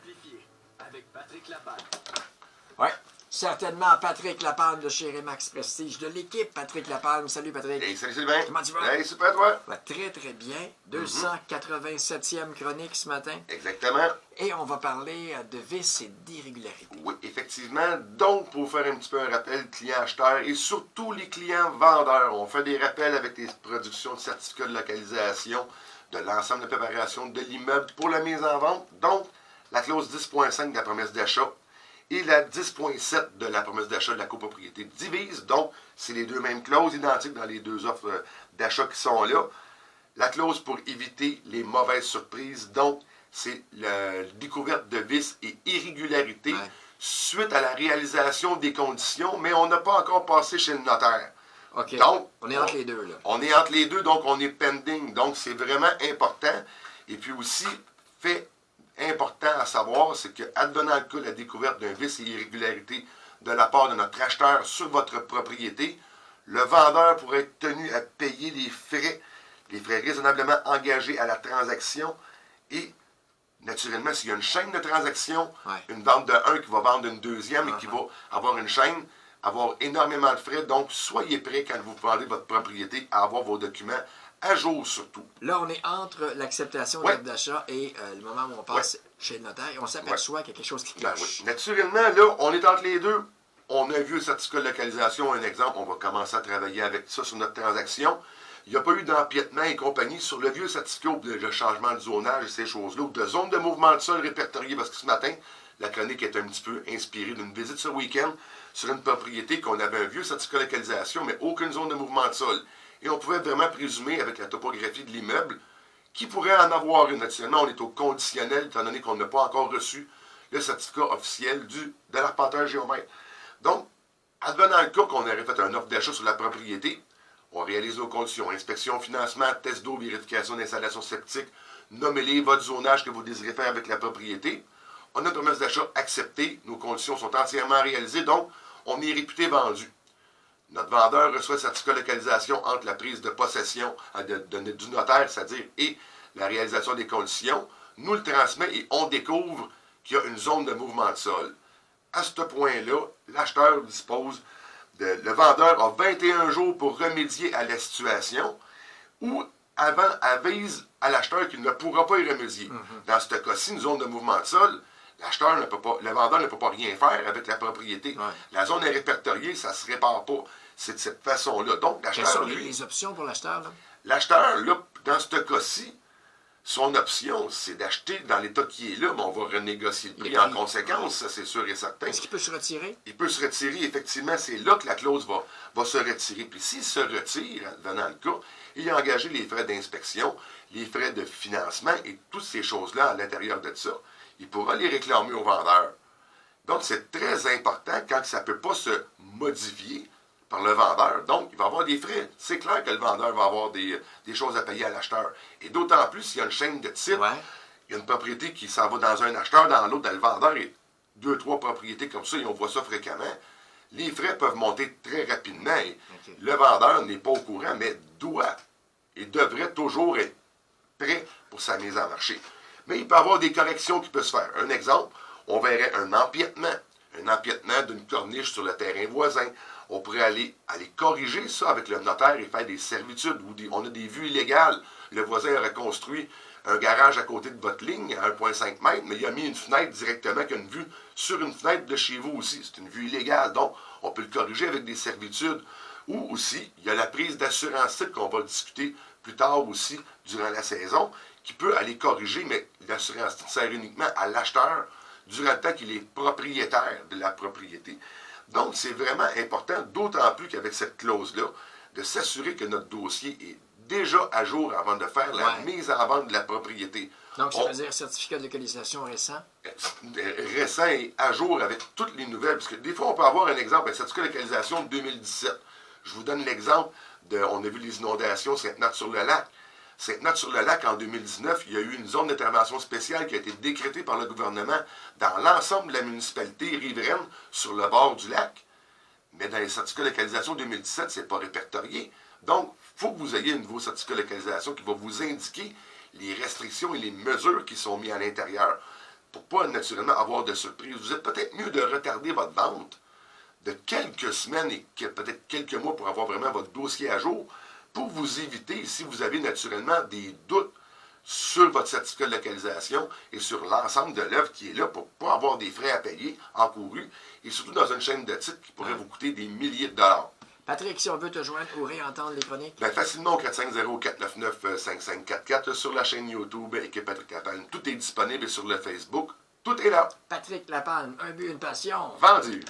simplifié avec Patrick Lapanne. Oui, certainement Patrick Lapanne de chez Remax Prestige, de l'équipe Patrick Lapanne. Salut Patrick. Hey, salut Sylvain. Comment tu vas? Hey, super toi. Va très très bien. 287e chronique ce matin. Exactement. Et on va parler de vices et d'irrégularités. Oui, effectivement. Donc, pour faire un petit peu un rappel client-acheteur et surtout les clients vendeurs, on fait des rappels avec les productions de certificats de localisation de l'ensemble de préparation de l'immeuble pour la mise en vente. Donc, la clause 10.5 de la promesse d'achat et la 10.7 de la promesse d'achat de la copropriété divisent. Donc, c'est les deux mêmes clauses identiques dans les deux offres d'achat qui sont là. La clause pour éviter les mauvaises surprises, donc, c'est la découverte de vices et irrégularités suite à la réalisation des conditions, mais on n'a pas encore passé chez le notaire. OK. Donc, on est entre les deux, là. On est entre les deux, donc on est pending. Donc, c'est vraiment important. Et puis aussi, fait important à savoir, c'est que, advenant le cas de la découverte d'un vice et irrégularité de la part de notre acheteur sur votre propriété, le vendeur pourrait être tenu à payer les frais raisonnablement engagés à la transaction et, naturellement, s'il y a une chaîne de transactions, une vente de un qui va vendre une deuxième et qui va avoir une chaîne, avoir énormément de frais. Donc, soyez prêts quand vous vendez votre propriété à avoir vos documents à jour surtout. Là, on est entre l'acceptation de l'offre d'achat et le moment où on passe chez le notaire et on s'aperçoit qu'il y a quelque chose qui cloche. Naturellement, là, on est entre les deux. On a vu le certificat de localisation, un exemple, on va commencer à travailler avec ça sur notre transaction. Il n'y a pas eu d'empiètement et compagnie sur le vieux certificat ou le changement de zonage et ces choses-là, ou de zone de mouvement de sol répertoriée, parce que ce matin, la chronique est un petit peu inspirée d'une visite ce week-end sur une propriété qu'on avait un vieux certificat de localisation, mais aucune zone de mouvement de sol. Et on pouvait vraiment présumer, avec la topographie de l'immeuble, qu'il pourrait en avoir une. Naturellement, on est au conditionnel, étant donné qu'on n'a pas encore reçu le certificat officiel de l'arpenteur géomètre. Donc, advenant le cas qu'on aurait fait un offre d'achat sur la propriété, on réalise nos conditions, inspection, financement, test d'eau, vérification d'installation septique, nommez-les, votre zonage que vous désirez faire avec la propriété. On a une promesse d'achat acceptée, nos conditions sont entièrement réalisées, donc on est réputé vendu. Notre vendeur reçoit le certificat de localisation entre la prise de possession du notaire, c'est-à-dire, et la réalisation des conditions, nous le transmet et on découvre qu'il y a une zone de mouvement de sol. À ce point-là, l'acheteur dispose le vendeur a 21 jours pour remédier à la situation ou avant avise à l'acheteur qu'il ne pourra pas y remédier. Dans ce cas-ci, une zone de mouvement de sol, le vendeur ne peut pas rien faire avec la propriété. La zone est répertoriée, ça ne se répare pas. C'est de cette façon-là. Donc, l'acheteur. Quelles sont les options pour l'acheteur, là? L'acheteur, là, dans ce cas-ci, son option, c'est d'acheter dans l'état qui est là, mais on va renégocier le prix en conséquence, ça c'est sûr et certain. Est-ce qu'il peut se retirer? Il peut se retirer, effectivement, c'est là que la clause va se retirer. Puis s'il se retire, venant le cas, il a engagé les frais d'inspection, les frais de financement et toutes ces choses-là à l'intérieur de ça. Il pourra les réclamer au vendeur. Donc c'est très important quand ça ne peut pas se modifier par le vendeur. Donc, il va avoir des frais. C'est clair que le vendeur va avoir des choses à payer à l'acheteur. Et d'autant plus s'il y a une chaîne de titres, il y a une propriété qui s'en va dans un acheteur, dans l'autre, dans le vendeur, et 2-3 propriétés comme ça, et on voit ça fréquemment. Les frais peuvent monter très rapidement. Et le vendeur n'est pas au courant, mais doit et devrait toujours être prêt pour sa mise en marché. Mais il peut y avoir des corrections qui peuvent se faire. Un exemple, on verrait un empiètement d'une corniche sur le terrain voisin. On pourrait aller corriger ça avec le notaire et faire des servitudes. On a des vues illégales. Le voisin aurait construit un garage à côté de votre ligne à 1,5 m, mais il a mis une fenêtre directement qui a une vue sur une fenêtre de chez vous aussi. C'est une vue illégale. Donc, on peut le corriger avec des servitudes. Ou aussi, il y a la prise d'assurance titre qu'on va discuter plus tard aussi durant la saison, qui peut aller corriger, mais l'assurance titre sert uniquement à l'acheteur durant le temps qu'il est propriétaire de la propriété. Donc, c'est vraiment important, d'autant plus qu'avec cette clause-là, de s'assurer que notre dossier est déjà à jour avant de faire la mise en vente de la propriété. Donc, ça veut dire certificat de localisation récent? Récent et à jour avec toutes les nouvelles. Parce que des fois, on peut avoir un exemple, un certificat de localisation de 2017. Je vous donne l'exemple on a vu les inondations Sainte-Nat-sur-le-Lac. Sainte-Nat-sur-le-Lac, en 2019, il y a eu une zone d'intervention spéciale qui a été décrétée par le gouvernement dans l'ensemble de la municipalité riveraine sur le bord du lac. Mais dans les certificats de localisation 2017, ce n'est pas répertorié. Donc, il faut que vous ayez un nouveau certificat de localisation qui va vous indiquer les restrictions et les mesures qui sont mises à l'intérieur. pour ne pas naturellement avoir de surprise. Vous êtes peut-être mieux de retarder votre vente de quelques semaines et peut-être quelques mois pour avoir vraiment votre dossier à jour, pour vous éviter, si vous avez naturellement des doutes sur votre certificat de localisation et sur l'ensemble de l'œuvre qui est là pour ne pas avoir des frais à payer encourus, et surtout dans une chaîne de titres qui pourrait vous coûter des milliers de dollars. Patrick, si on veut te joindre ou réentendre les chroniques? Bien, facilement au 450-499-5544 sur la chaîne YouTube Équipe Patrick Lapalme. Tout est disponible sur le Facebook. Tout est là. Patrick Lapalme, un but, une passion. Vendu.